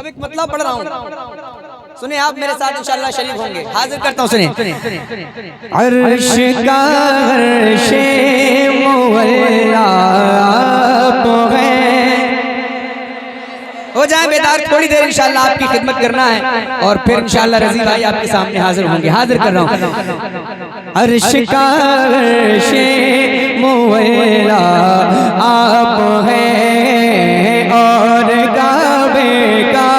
अब एक मतलब पढ़ रहा हूँ, सुने आप मेरे साथ इंशाअल्लाह शरीफ होंगे। हाजिर करता हूँ, सुने। अर्श का अर्शे मुअल्ला आप हैं। हो जाए बेदार, थोड़ी देर इंशाअल्लाह आपकी खिदमत करना है और फिर इंशाअल्लाह रजी भाई आपके सामने हाजिर होंगे। हाजिर कर रहा हूँ। अर्श का अर्शे मुअल्ला आप हैं और काबे का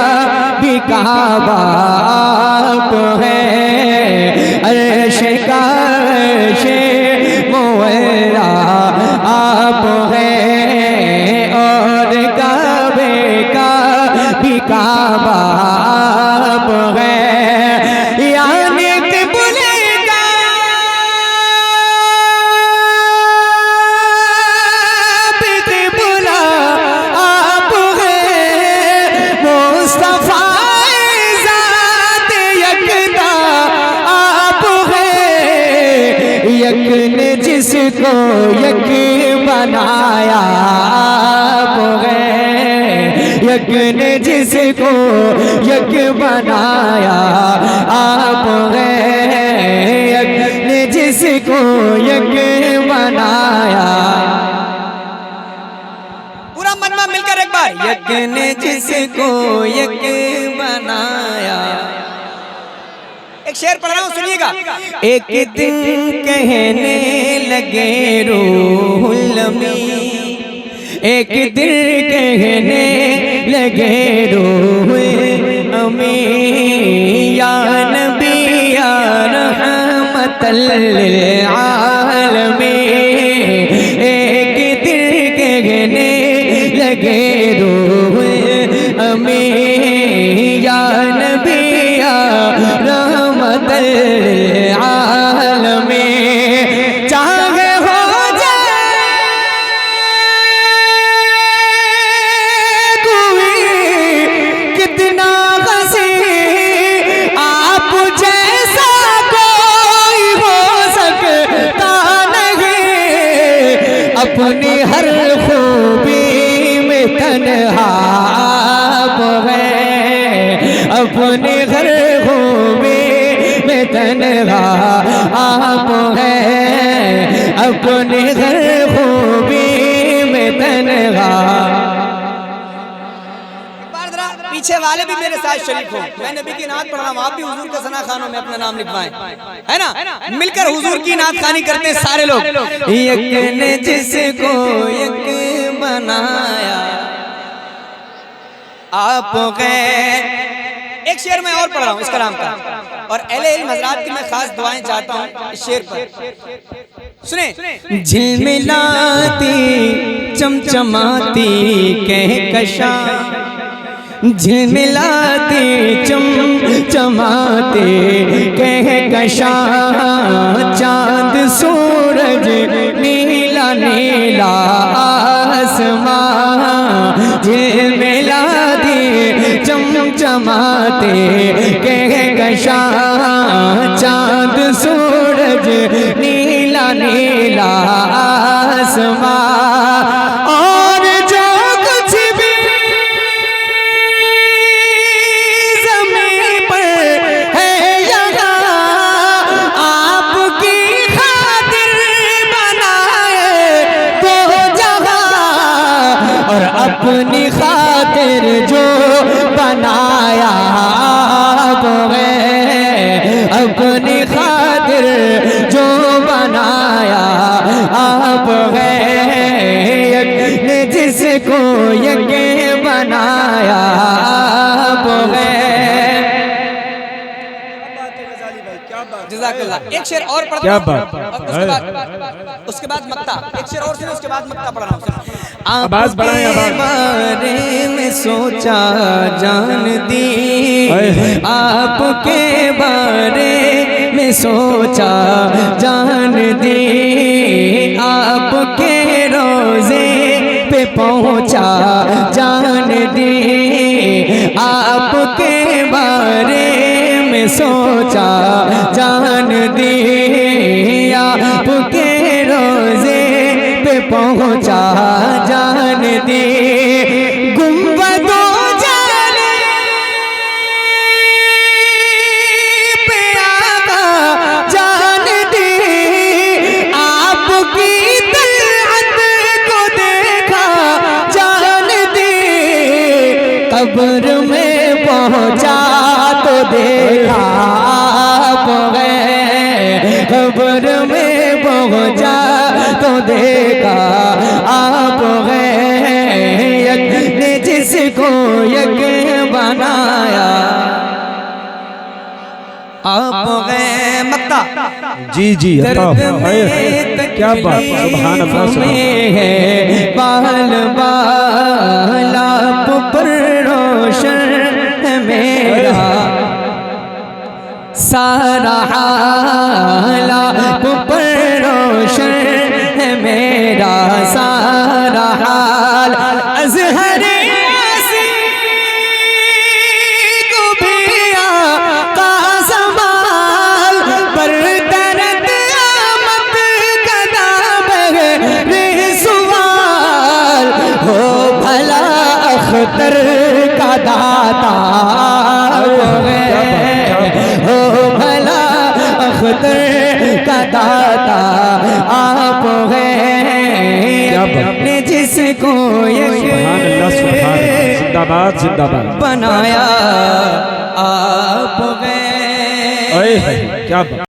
भी काबा आप हैं। अर्श का अर्शे मुअल्ला आप हैं और काबे का भी काबा आप हैं। यानी किबले का भी किबला आप हैं। मुस्तफा ज़ात यकता आप हैं। यक ने जिसको यक बनाया आप हैं। यक ने जिसको यक बनाया आप हैं। यक ने जिसको यक बनाया। पूरा मजमा मिलकर एक बार। यक ने जिसको यक बनाया। एक शेर पढ़ रहा हूँ, सुनिएगा। एक दिन कहने लगे रूहुल अमीन, एक दिन कहने लगे रूहुल अमीन, या नबी या रहमतल लिल आलमीन। एक दिन कहने लगे रूहुल अमीन, या नबी या रहमतल लिल आलमीन। चाहे हो अपनी हर खूबी में तन्हा आप हैं। अपनी हर खूबी में तन्हा आप हैं। अपनी हर खूबी में तन्हा। पीछे वाले भी मेरे साथ शरीक हो। मैं नबी की नात पढ़ रहा हूँ, आप भी हुजूर के सना खानों में अपना नाम लिखवाएं, है ना। मिलकर हुजूर की नात खानी करते हैं सारे लोग। यक ने जिसको यक बनाया आप गए। एक शेर मैं और पढ़ रहा हूँ इस कलाम का, और अहले इल्म हज़रात की मैं खास दुआएं चाहता हूँ इस शेर पर। सुने। झिलमिलाती चमचमाती कहकशा, झिलमिलाते चमचमाते कहकशा, चांद सूरज नीला नीला आसमां। झिलमिलाते चमचमाते कहकशा, चांद सूरज नीला नीला आसमां। और जो कुछ भी अपनी खातिर जो बनाया आप हैं। अपनी खातिर जो बनाया आप हैं। यक ने जिसको यक बनाया आप हैं। जज़ाकल्लाह। एक शेर और पढ़, क्या बात। उसके बाद मक्ता। एक शेर और सुने, उसके बाद मक्ता पढ़ रहा हूँ। आवाज़ बढ़ाएं। आपके बारे में सोचा जान दी, आपके बारे में सोचा जान दी, आपके रोज़े पे पहुँचा जान दी, आपके बारे में सोचा जान दी, आपके रोज़े पे पहुँचा जान दी। गुंबदों जाने कब्र में पहुंचा तो देखा आप गए, कब्र में पहुंचा तो देखा आप गए, यक ने जिसको यक बनाया आप गए। मक्ता जी जी दर्द में क्या बात, सुभान अल्लाह है बाल बाला पर रोशन मेरा सारा हाला पर रोशन मेरा सारा हाल अज़हर अख्तर का दाता हो भला अख्तर का दाता आप हैं जिसको जिंदाबाद जिंदाबाद बनाया आप हैं। क्या